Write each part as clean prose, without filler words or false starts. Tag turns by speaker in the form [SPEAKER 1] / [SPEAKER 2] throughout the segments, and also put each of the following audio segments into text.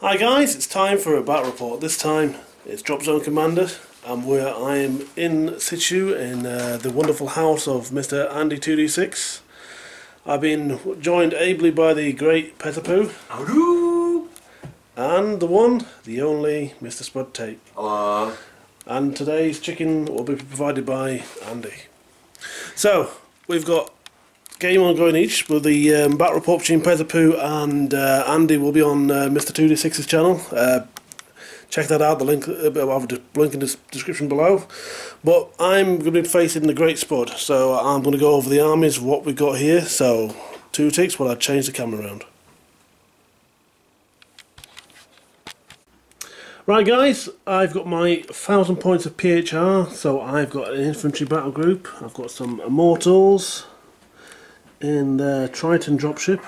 [SPEAKER 1] Hi guys, it's time for a battle report. This time it's Dropzone Commander, and where I am in situ in the wonderful house of Mr. Andy2D6. I've been joined ably by the great Pezzapoo.
[SPEAKER 2] Hello.
[SPEAKER 1] And the one, the only Mr. Spud.
[SPEAKER 2] Hello.
[SPEAKER 1] And today's chicken will be provided by Andy. So, we've got game on going each, but the battle report between Pezzapoo and Andy will be on Mr. 2D6's channel. Check that out, the link, I'll have a link in the description below. But I'm going to be facing the great Spud, so I'm going to go over the armies, what we've got here. So, 2 ticks while I change the camera around. Right guys, I've got my 1000 points of PHR, so I've got an infantry battle group, I've got some immortals in the Triton dropship,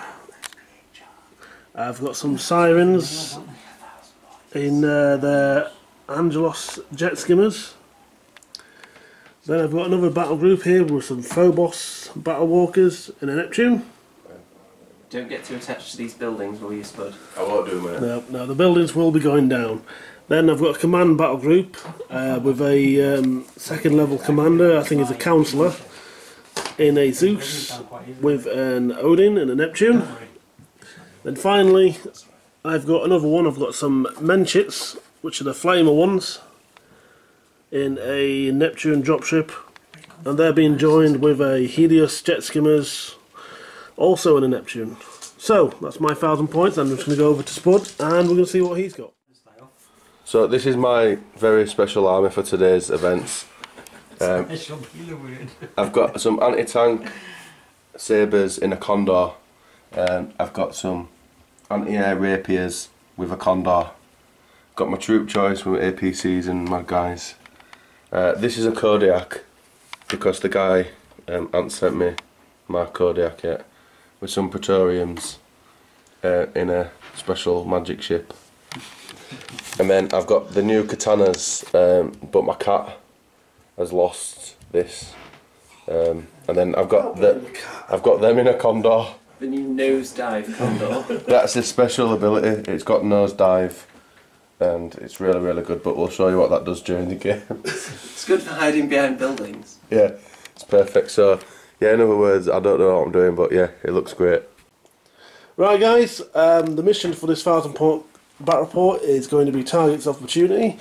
[SPEAKER 1] I've got some sirens in the Angelos jet skimmers, then I've got another battle group here with some Phobos battle walkers in a Neptune.
[SPEAKER 2] Don't get too attached to these buildings, will you, Spud?
[SPEAKER 3] I won't do, man.
[SPEAKER 1] No, the buildings will be going down. Then I've got a command battle group with a second level commander, I think it's a councillor, in a Zeus with an Odin and a Neptune. Then finally I've got another one, I've got some Menchits, which are the flamer ones, in a Neptune dropship, and they're being joined with a Helios jet skimmers, also in a Neptune. So that's my 1000 points. I'm just going to go over to Spud and we're going to see what he's got.
[SPEAKER 3] So this is my very special army for today's events. I've got some anti-tank sabres in a Condor. I've got some anti-air rapiers with a Condor. Got my troop choice with APCs and my guys. This is a Kodiak because the guy hasn't sent me my Kodiak yet, with some Praetorians in a special magic ship. And then I've got the new katanas, but my cat has lost this. And then I've got them in a Condor.
[SPEAKER 2] The new nosedive Condor.
[SPEAKER 3] That's a special ability. It's got nosedive, and it's really, really good. But we'll show you what that does during the game.
[SPEAKER 2] It's good for hiding behind buildings.
[SPEAKER 3] Yeah, it's perfect. So yeah, in other words, I don't know what I'm doing, but yeah, it looks great.
[SPEAKER 1] Right guys, the mission for this 1000 point battle report is going to be targets of opportunity.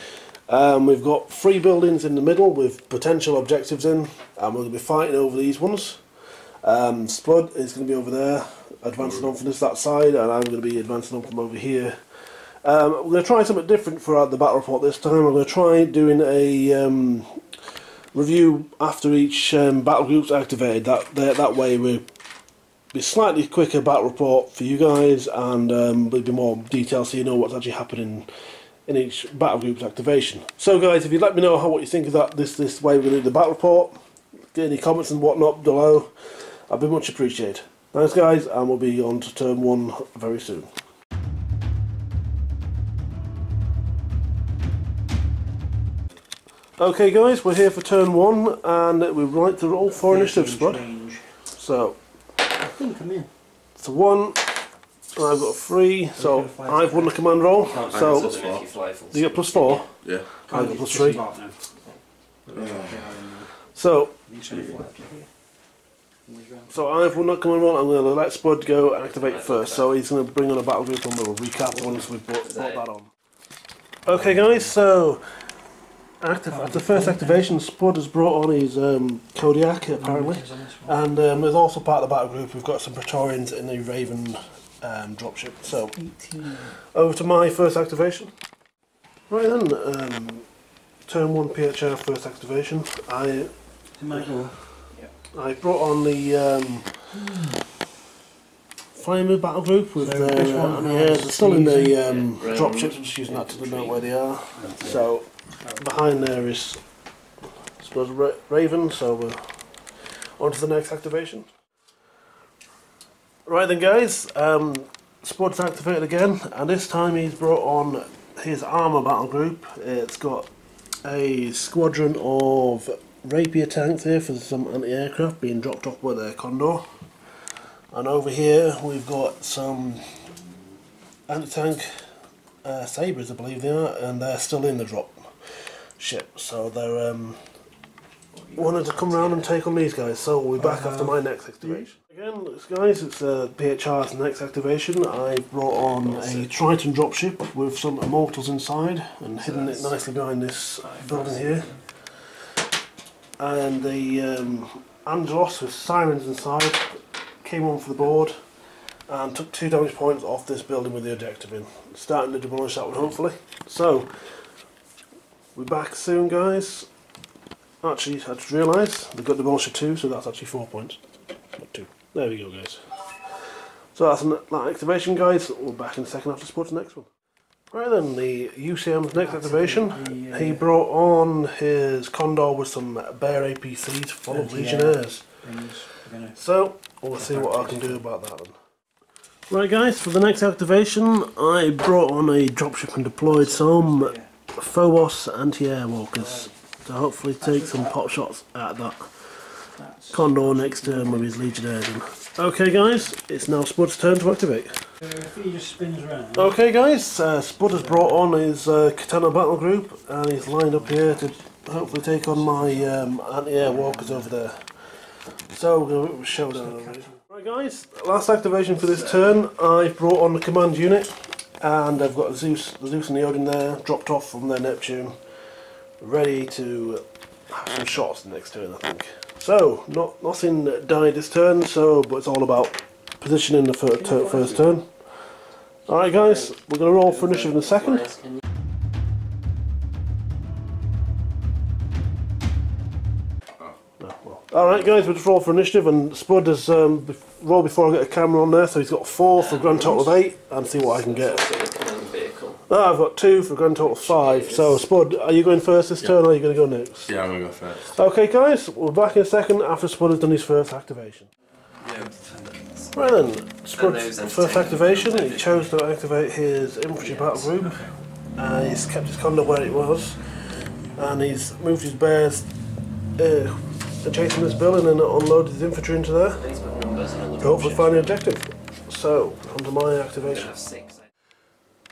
[SPEAKER 1] We've got 3 buildings in the middle with potential objectives in, and we're going to be fighting over these ones. Spud is going to be over there, advancing on from that side, and I'm going to be advancing on from over here. We're going to try something different for the battle report this time. I'm going to try doing a review after each battle group's activated. That way we'll be slightly quicker battle report for you guys, and there'll be more details so you know what's actually happening in each battle group's activation. So guys, if you'd let me know what you think of that this way we're going to do the battle report, get any comments and whatnot below, I'd be much appreciated. Thanks guys, and we'll be on to turn 1 very soon. Okay guys, we're here for turn 1, and we'd like to roll 4 initiative, Spud. So, it's a 1, and I've got a 3, so I've won the command roll. So, you get +4?
[SPEAKER 3] Yeah.
[SPEAKER 1] I've got +3. So I've won that command roll. I'm going to let Spud go and activate first. So he's going to bring on a battle group, and we'll recap once we've brought that on. Okay guys, so after first activation, Spud has brought on his Kodiak apparently, and there's also part of the battle group. We've got some Praetorians in the Raven dropship. So over to my first activation. Right then, turn 1 PHR first activation. I brought on the Flamer battle group with they're still in the dropships, just using that to denote where they are. So behind there is Spud's Raven, so we're on to the next activation. Right then guys, Spud's activated again, and this time he's brought on his armour battle group. It's got a squadron of rapier tanks here for some anti-aircraft being dropped off with a Condor. And over here we've got some anti-tank sabres, I believe they are, and they're still in the drop ship. So they're wanted to come around and take on these guys. So we'll be back after my next activation. Again, guys, it's PHR's next activation. I brought on a Triton dropship with some immortals inside and hidden it nicely behind this building here. And the Angelos with sirens inside came on for the board and took 2 damage points off this building with the objective in. Starting to demolish that one, hopefully. So, we're back soon, guys. Actually, I just realised they've got demolisher 2, so that's actually 4 points. Not 2. There we go, guys. So that's that activation, guys. We're back in a second after Spud's next one. Right then, the UCM's next activation. He brought on his Condor with some bear APCs full of Legionnaires. So, we'll see what I can do about that then. Right guys, for the next activation, I brought on a dropship and deployed some Phobos anti-air walkers to hopefully take some pot shots at that Condor next turn with his Legionnaires in. Okay guys, it's now Spud's turn to activate.
[SPEAKER 4] He just spins around.
[SPEAKER 1] Okay guys, Spud has brought on his Katana battle group and he's lined up here to hopefully take on my anti-air walkers over there. So we're going to have a showdown. Right guys, last activation for this turn. I've brought on the command unit and I've got the Zeus and the Odin there, dropped off from their Neptune, ready to have some shots the next turn, I think. So, nothing died this turn, but it's all about positioning the first turn. Alright guys, we're going to roll for initiative in a second. Alright guys, we'll just roll for initiative, and Spud has roll before I get a camera on there, so he's got 4 for a grand total of 8, and see what I can get. I've got 2 for a grand total of 5, so Spud, are you going first this turn or are you going to go next?
[SPEAKER 3] Yeah, I'm going to go first.
[SPEAKER 1] Okay guys, we're back in a second after Spud has done his first activation.
[SPEAKER 2] Yeah.
[SPEAKER 1] Right then, Spud's first activation, he chose to activate his infantry battle group, he's kept his Condor where it was, and he's moved his bears chasing this building and unloaded his infantry into there to hopefully find the objective. So, on to my activation.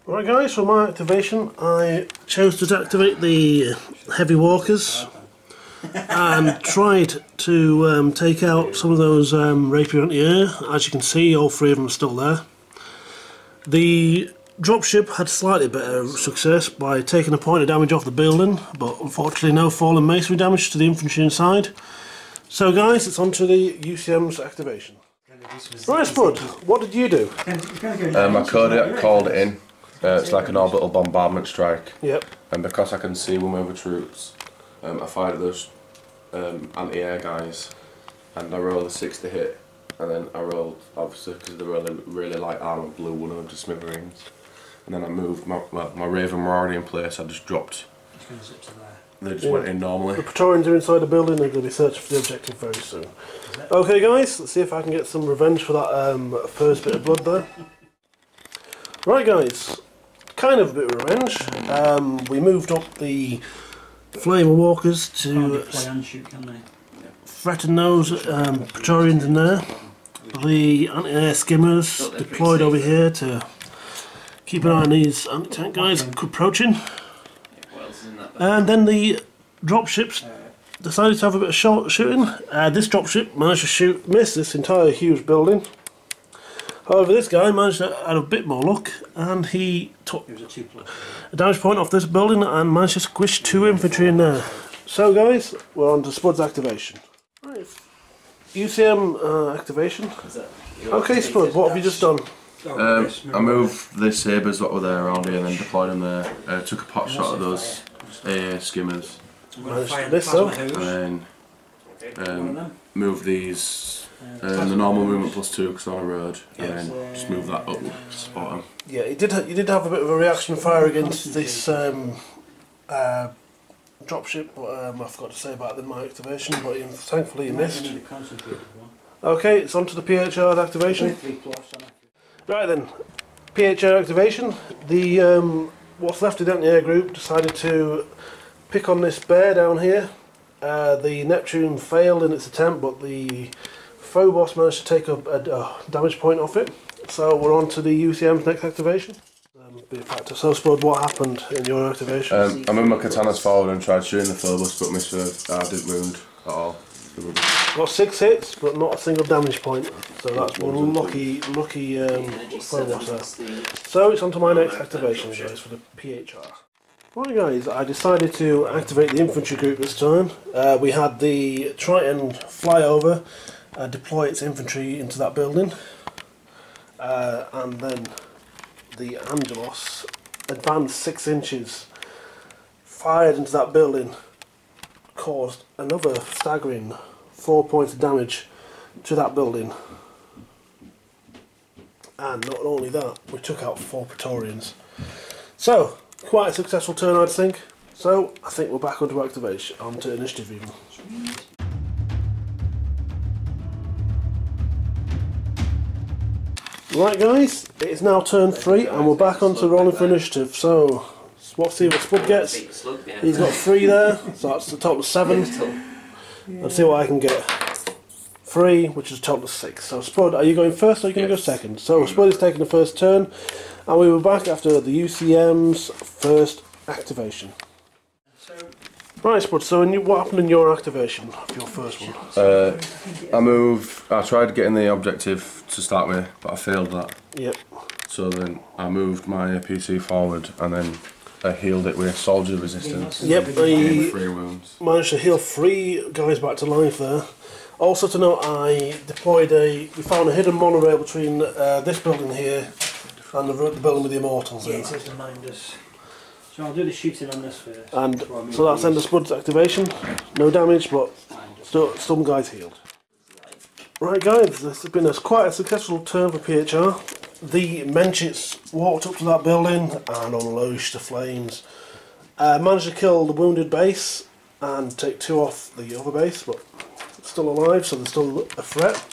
[SPEAKER 1] Right guys, for my activation I chose to activate the heavy walkers and tried to take out some of those rapier anti-air. As you can see, all 3 of them are still there. The dropship had slightly better success by taking a point of damage off the building, but unfortunately no fallen masonry damage to the infantry inside. So guys, it's on to the UCM's activation. Right Spud, what did you do?
[SPEAKER 3] My Kodiak called it in. It's like an orbital bombardment strike.
[SPEAKER 1] Yep.
[SPEAKER 3] And because I can see one of the troops, I fired those anti-air guys, and I rolled a 6 to hit, and then I rolled, obviously because they're really light armour, blew one of them to smithereens. And then I moved my Raven were already in place. I just dropped. They just went in normally.
[SPEAKER 1] The Praetorians are inside the building. They're going to be searching for the objective very soon. Okay, guys, let's see if I can get some revenge for that first bit of blood there. Right, guys, kind of a bit of revenge. We moved up the Flamer Walkers to threaten those Praetorians in there. The anti-air skimmers deployed over here to keep an eye on these anti-tank guys approaching. And then the dropships decided to have a bit of shooting. This dropship managed to miss this entire huge building. However, this guy managed to add a bit more luck, and he took a damage point off this building and managed to squish 2 infantry in there. So guys, we're on to Spud's activation. Right. UCM activation. Okay Spud, what have you just done?
[SPEAKER 3] I moved the sabres that were there around here and then deployed them there. Took a pot shot at those skimmers.
[SPEAKER 1] This though.
[SPEAKER 3] And then moved these the normal movement +2 because on a road, and then just move that up to spot them.
[SPEAKER 1] Yeah, you did have a bit of a reaction fire against this dropship, but I forgot to say about my activation, but thankfully you missed. Okay, it's on to the PHR activation. Right then, PHR activation. The what's left of the anti-air group decided to pick on this bear down here. The Neptune failed in its attempt, but the Phobos managed to take a damage point off it. So we're on to the UCM's next activation. be a factor. So, Spud, what happened in your activation?
[SPEAKER 3] I moved my katanas forward and tried shooting the phobos, but missed. I didn't wound at all.
[SPEAKER 1] Got 6 hits, but not a single damage point. So that's one lucky phobos there. So it's on to my next activation, guys, for the PHR. Right, guys, I decided to activate the infantry group this time. We had the Triton fly over, deploy its infantry into that building, and then the Angelos advanced 6 inches, fired into that building, caused another staggering 4 points of damage to that building. And not only that, we took out 4 Praetorians. So, quite a successful turn, I'd think. So, I think we're back onto activation, onto initiative even. Right, guys, it is now turn 3 and we're back onto rolling for initiative. So, let's see what Spud gets. He's got 3 there, so that's the total of 7. Let's see what I can get. 3, which is a total of 6. So Spud, are you going first or are you going to go second? So Spud is taking the first turn, and we were back after the UCM's first activation. Right, Spud, so what happened in your activation of your first one?
[SPEAKER 3] I tried getting the objective to start with, but I failed that.
[SPEAKER 1] Yep.
[SPEAKER 3] So then I moved my APC forward and then I healed it with soldier resistance.
[SPEAKER 1] Yep, I
[SPEAKER 3] 3 wounds.
[SPEAKER 1] managed to heal 3 guys back to life there. Also to note, we found a hidden monorail between this building here and the building with the Immortals in.
[SPEAKER 4] Yeah, it says remind us. So I'll do the shooting on this first.
[SPEAKER 1] And so that's end of Spud's activation. No damage, but still some guys healed. Right, guys, this has been quite a successful turn for PHR. The Menchits walked up to that building and unleashed the flames. Managed to kill the wounded base and take 2 off the other base, but still alive, so they're still a threat.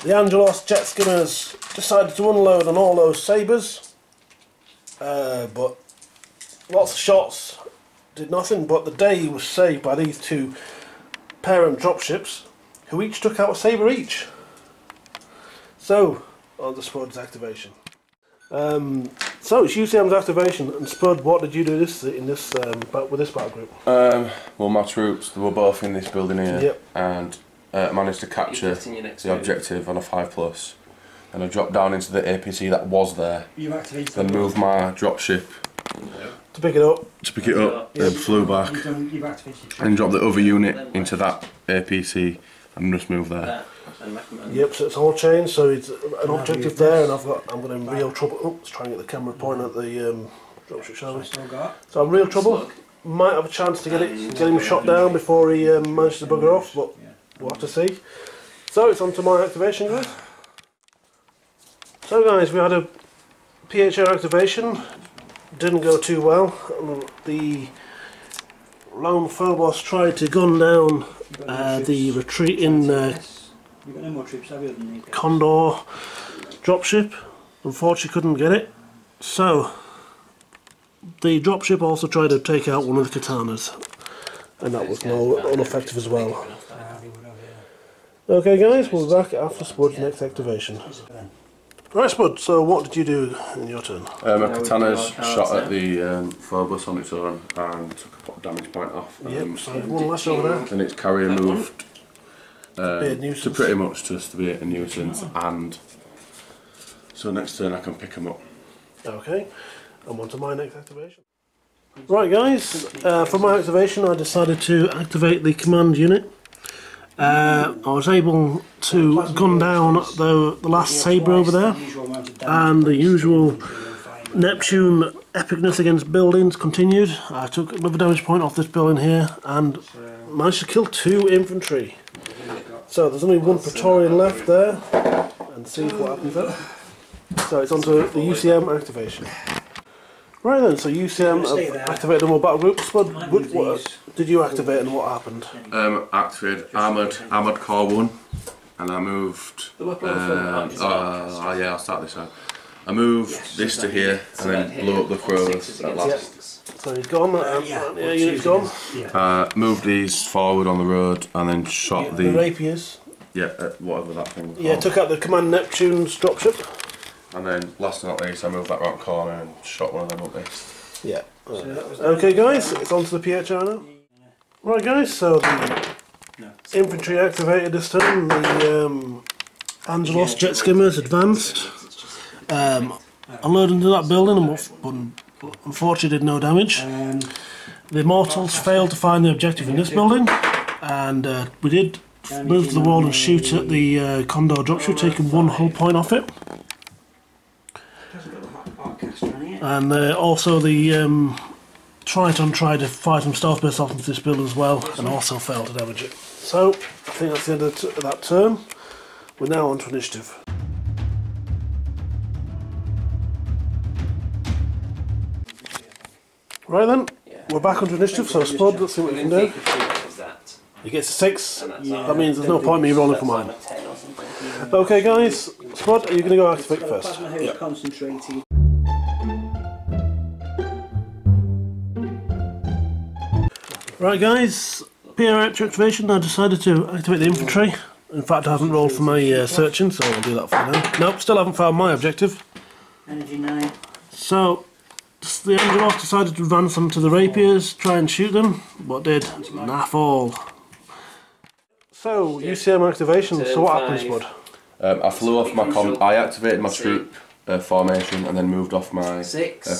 [SPEAKER 1] The Angelos jet skimmers decided to unload on all those sabres, but lots of shots did nothing, but the day was saved by these 2 parent dropships, who each took out a sabre each. So, on to Spud's activation. So it's UCM's activation, and Spud, what did you do with this battle group?
[SPEAKER 3] Well, my troops, they were both in this building here,
[SPEAKER 1] yep.
[SPEAKER 3] And managed to capture the objective on a 5+. And I dropped down into the APC that was there.
[SPEAKER 4] You activated
[SPEAKER 3] then moved my dropship
[SPEAKER 1] to pick it up.
[SPEAKER 3] Then flew back and dropped the other unit into that APC and just moved there.
[SPEAKER 1] Yep, so it's all changed. So it's an objective there, and I'm going in real trouble. Oh, let's try and get the camera pointing at the dropship, shall we? So I'm in real trouble. Might have a chance to get him shot down before he manages to bugger off, but we'll have to see. So it's on to my activation, guys. So guys, we had a PHR activation. Didn't go too well. The lone Phobos tried to gun down the retreating Condor dropship. Unfortunately couldn't get it. So the dropship also tried to take out one of the katanas, and that was ineffective as well. Okay guys, we'll be back after Spud's next activation. Right Spud, so what did you do in your turn?
[SPEAKER 3] My katana's shot at the Phobos on its own and took a damage point off.
[SPEAKER 1] Yep, so one less over there.
[SPEAKER 3] And its carrier moved to pretty much just to be a nuisance, and so next turn I can pick them up. Okay,
[SPEAKER 1] I'm on to my next activation. Right guys, for my activation I decided to activate the command unit. I was able to gun down the last sabre over there, and the usual Neptune epicness against buildings continued. I took another damage point off this building here and managed to kill 2 infantry. So there's only 1 Praetorian left there, and see what happens there. So it's on to the UCM activation. Right then, so UCM activated more battle groups. Spud, what did you activate and what happened?
[SPEAKER 3] Activated Armoured Core 1, and I moved. I'll start this out. I moved this to here and then blew up the crows at last.
[SPEAKER 1] Yep. So he's gone, yeah, unit's gone.
[SPEAKER 3] Moved these forward on the road and then shot the
[SPEAKER 1] rapiers.
[SPEAKER 3] Yeah, whatever that thing was
[SPEAKER 1] called. Took out the Command Neptune's dropship.
[SPEAKER 3] And then, last but not least, I moved that round corner and shot one of them up this.
[SPEAKER 1] Yeah. Okay, guys, it's on to the PHR now. Right, guys, so the infantry activated this time. The Angelos jet skimmers advanced. Unloaded into that building, but unfortunately did no damage. The Immortals failed to find the objective in this building, and we did move to the wall and shoot at the Condor dropship, taking 1 hull point off it. And also the Triton tried to fire some stealth bursts off into this building as well, and also failed to damage it. So, I think that's the end of that turn. We're now on to initiative. Right then, we're back onto initiative, so Spud, let's see what we can do. He gets a 6, that means there's no point me rolling for mine. Okay guys, Spud, are you going to go activate first?
[SPEAKER 4] Yeah. Concentrating.
[SPEAKER 1] Right guys, PHR activation, I decided to activate the infantry. In fact I haven't rolled for my searching, so I'll do that for now. Nope, still haven't found my objective.
[SPEAKER 4] Energy 9.
[SPEAKER 1] So, the Angelos decided to advance onto the rapiers, try and shoot them. What did? Naff all. So, UCM activation, so what happened, Spud?
[SPEAKER 3] I flew off my I activated my troop formation and then moved off my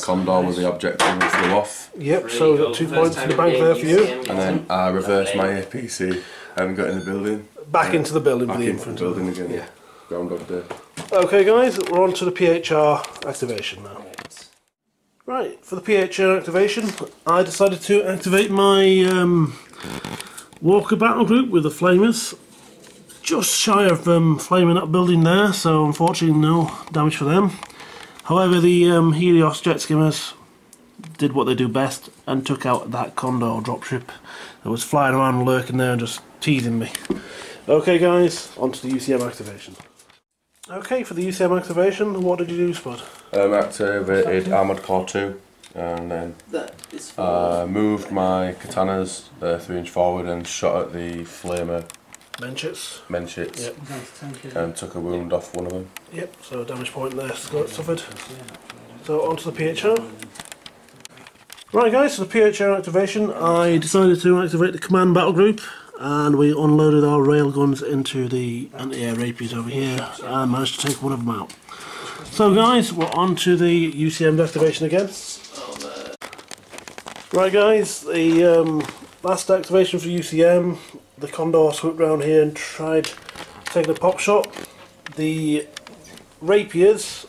[SPEAKER 3] Condor with the objective and flew off.
[SPEAKER 1] Yep, so we've got 2 points in the bank there for you.
[SPEAKER 3] And then I reversed my APC and got in the building.
[SPEAKER 1] Back into the building
[SPEAKER 3] Back
[SPEAKER 1] with the
[SPEAKER 3] into the
[SPEAKER 1] infantry.
[SPEAKER 3] building again, yeah. Groundhog Day.
[SPEAKER 1] Okay guys, we're on to the PHR activation now. Right, for the PHR activation, I decided to activate my Walker battle group with the Flamers. Just shy of flaming that building there, so unfortunately no damage for them. However, the Helios jet skimmers did what they do best and took out that Condor dropship that was flying around lurking there and just teasing me. Okay guys, on to the UCM activation. Okay, for the UCM activation, what did you do, Spud?
[SPEAKER 3] Activated Armoured Core 2 and then moved my katanas 3 inch forward and shot at the flamer Menschitz.
[SPEAKER 1] Yep.
[SPEAKER 3] And took a wound off one of them.
[SPEAKER 1] Yep, so damage point there suffered. So on to the PHR. Right guys, for the PHR activation, I decided to activate the command battle group, and we unloaded our railguns into the anti-air rapiers over here and managed to take one of them out. So guys, we're on to the UCM activation again. Right guys, the last activation for UCM, the Condor swooped round here and tried taking a pop shot. The rapiers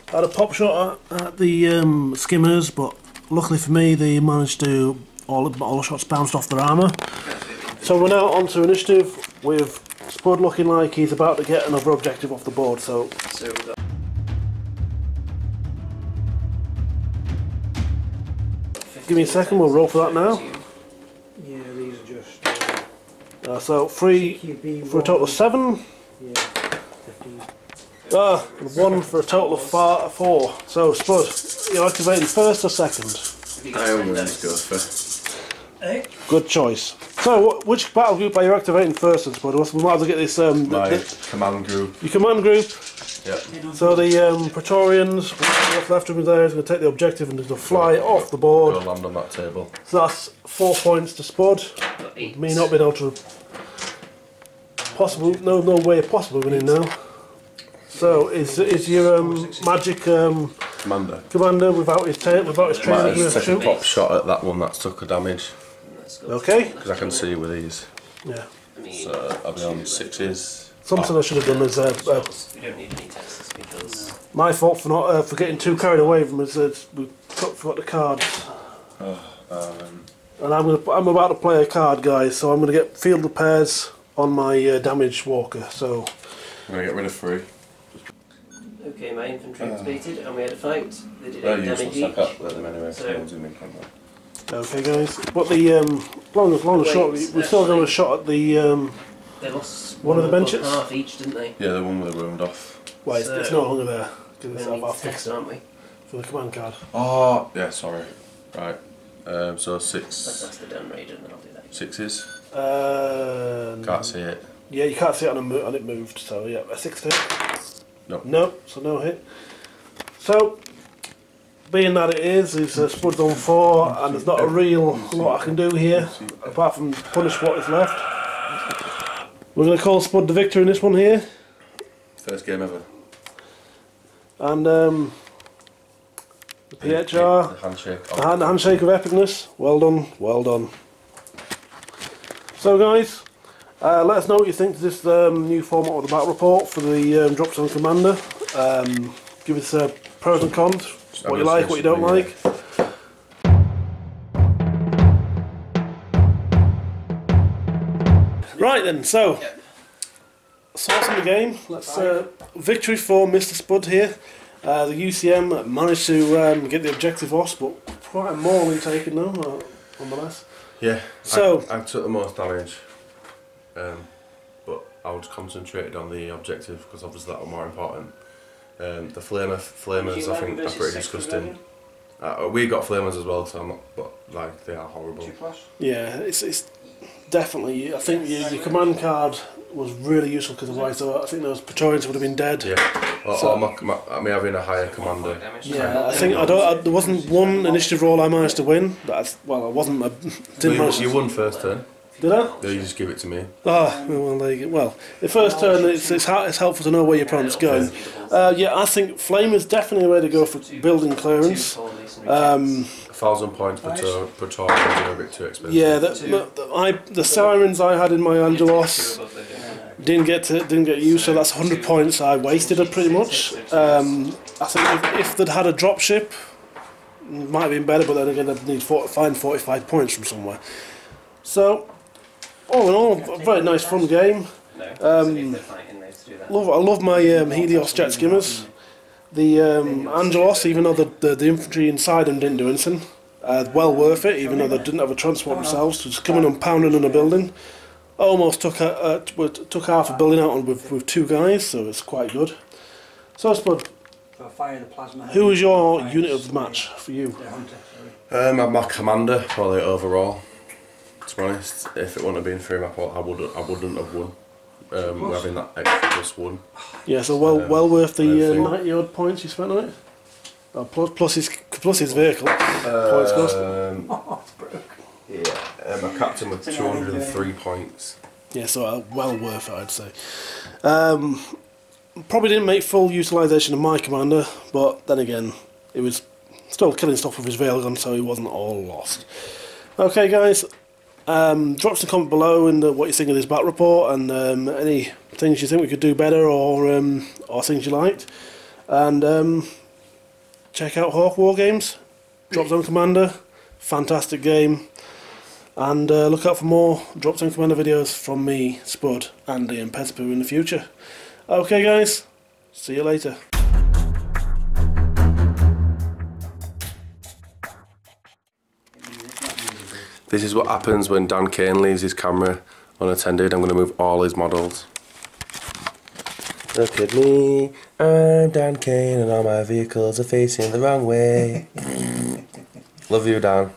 [SPEAKER 1] had a pop shot at the skimmers, but luckily for me they managed to, all the shots bounced off their armour. So we're now on to initiative with Spud looking like he's about to get another objective off the board. So give me a second, we'll roll for that now.
[SPEAKER 4] Yeah, these are just...
[SPEAKER 1] So 3 for a total of 7.
[SPEAKER 4] Yeah, 15.
[SPEAKER 1] 1 for a total of 4. So Spud, you're activating first or second?
[SPEAKER 3] I always go first.
[SPEAKER 1] Good choice. So, which battle group are you activating first, then, Spud? We might as well get this.
[SPEAKER 3] My command group.
[SPEAKER 1] Your command group.
[SPEAKER 3] Yep.
[SPEAKER 1] So the Praetorians, what's left of them there, is going to take the objective and they'll fly off the board.
[SPEAKER 3] Go land on that table.
[SPEAKER 1] So that's 4 points to Spud. Me not being able to no way of possibly winning now. So is your magic commander without his training
[SPEAKER 3] Might
[SPEAKER 1] going to
[SPEAKER 3] take a
[SPEAKER 1] shoot?
[SPEAKER 3] pop shot at that one that's took a damage.
[SPEAKER 1] Okay.
[SPEAKER 3] Because I can see with these.
[SPEAKER 1] Yeah.
[SPEAKER 3] So I'll be on 6s.
[SPEAKER 1] Something I should have done is
[SPEAKER 2] you don't need any tests because
[SPEAKER 1] my fault for not for getting too carried away from us. We forgot the cards. And I'm about to play a card, guys. So I'm going to get field of pairs on my damage walker. So
[SPEAKER 3] I'm going to get rid of 3.
[SPEAKER 2] okay, my infantry was beaten and we had a fight. They did 8 damage each.
[SPEAKER 3] I can't let them anyway, so
[SPEAKER 2] So-
[SPEAKER 3] I'll zoom in on that.
[SPEAKER 1] okay, guys. But the long and short, we still got a shot at the
[SPEAKER 2] They lost
[SPEAKER 1] one of the benches.
[SPEAKER 2] half each, didn't they?
[SPEAKER 3] Yeah, the one with the wound off.
[SPEAKER 1] Well, it's no longer there because
[SPEAKER 2] We need
[SPEAKER 1] I've
[SPEAKER 2] to
[SPEAKER 1] fixed
[SPEAKER 2] test,
[SPEAKER 1] it
[SPEAKER 2] aren't we?
[SPEAKER 1] for the command card.
[SPEAKER 3] Oh, yeah, sorry. Right. So 6.
[SPEAKER 2] That's the done raid and then I'll do that.
[SPEAKER 3] 6s.
[SPEAKER 1] Uh,
[SPEAKER 3] Can't see it.
[SPEAKER 1] Yeah, you can't see it on it moved. So yeah, a 6 hit.
[SPEAKER 3] No.
[SPEAKER 1] No, so no hit. So, being that it is Spud's on 4, and there's not a real lot I can do here, apart from punish what is left. We're going to call Spud the victor in this one here.
[SPEAKER 3] First game ever.
[SPEAKER 1] And the PHR,
[SPEAKER 3] The handshake.
[SPEAKER 1] the handshake of epicness. Well done, well done. So guys, let us know what you think of this new format of the battle report for the Dropzone Commander. Give us pros and cons, what you like, what you don't like. Right then, so source in the game. Let's victory for Mr. Spud here. The UCM managed to get the objective loss, but quite morally taken though, nonetheless.
[SPEAKER 3] Yeah.
[SPEAKER 1] So
[SPEAKER 3] I took the most damage, but I was concentrated on the objective because obviously that was more important. The flamers I think are pretty disgusting. We got flamers as well, so I'm not, but like they are horrible.
[SPEAKER 1] yeah, it's definitely. I think your command card was really useful because otherwise, I think those Praetorians would have been dead.
[SPEAKER 3] Yeah. Or me having a higher commander.
[SPEAKER 1] Yeah, I think there wasn't one initiative roll I managed to win. That's well, I wasn't.
[SPEAKER 3] You won first turn.
[SPEAKER 1] Did I?
[SPEAKER 3] Yeah, you just give it to me.
[SPEAKER 1] Ah, well, there you go. Well, the first turn, it's helpful to know where your opponent's going. Yeah, I think Flame is definitely a way to go for building clearance.
[SPEAKER 3] 1,000 points per Praetorian is a bit too expensive.
[SPEAKER 1] Yeah, the Sirens I had in my Angelos didn't get used, so that's 100 points I wasted pretty much. I think if they'd had a dropship, it might have been better, but then again I'd need to find 45 points from somewhere. So, all in all, a very nice fun game. I love my Helios jet skimmers. The Angelos, even though the infantry inside them didn't do anything, well worth it, even though they didn't have a transport themselves, so just coming and pounding in a building. Almost took half a building out with 2 guys, so it's quite good. So Spud, who was your unit of the match for you?
[SPEAKER 3] My commander, probably overall. To be honest, if it wouldn't have been for him, I wouldn't have won. Having that extra +1.
[SPEAKER 1] Yeah, so well worth the 90 odd points you spent on it. Plus his vehicle. Points cost.
[SPEAKER 3] Yeah, my captain with 203 points.
[SPEAKER 1] Yeah, so well worth it, I'd say. Probably didn't make full utilisation of my commander, but then again, it was still killing stuff with his Veilgun, so he wasn't all lost. Okay, guys. Drop some comment below in what you think of this battle report, and any things you think we could do better, or things you liked. And check out Hawk War Games, Dropzone Commander, fantastic game. And look out for more Dropzone Commander videos from me, Spud, Andy and Pezzapoo in the future. Okay guys, see you later.
[SPEAKER 3] This is what happens when Cain leaves his camera unattended. I'm going to move all his models. Look at me, I'm Cain and all my vehicles are facing the wrong way. Love you, Dan.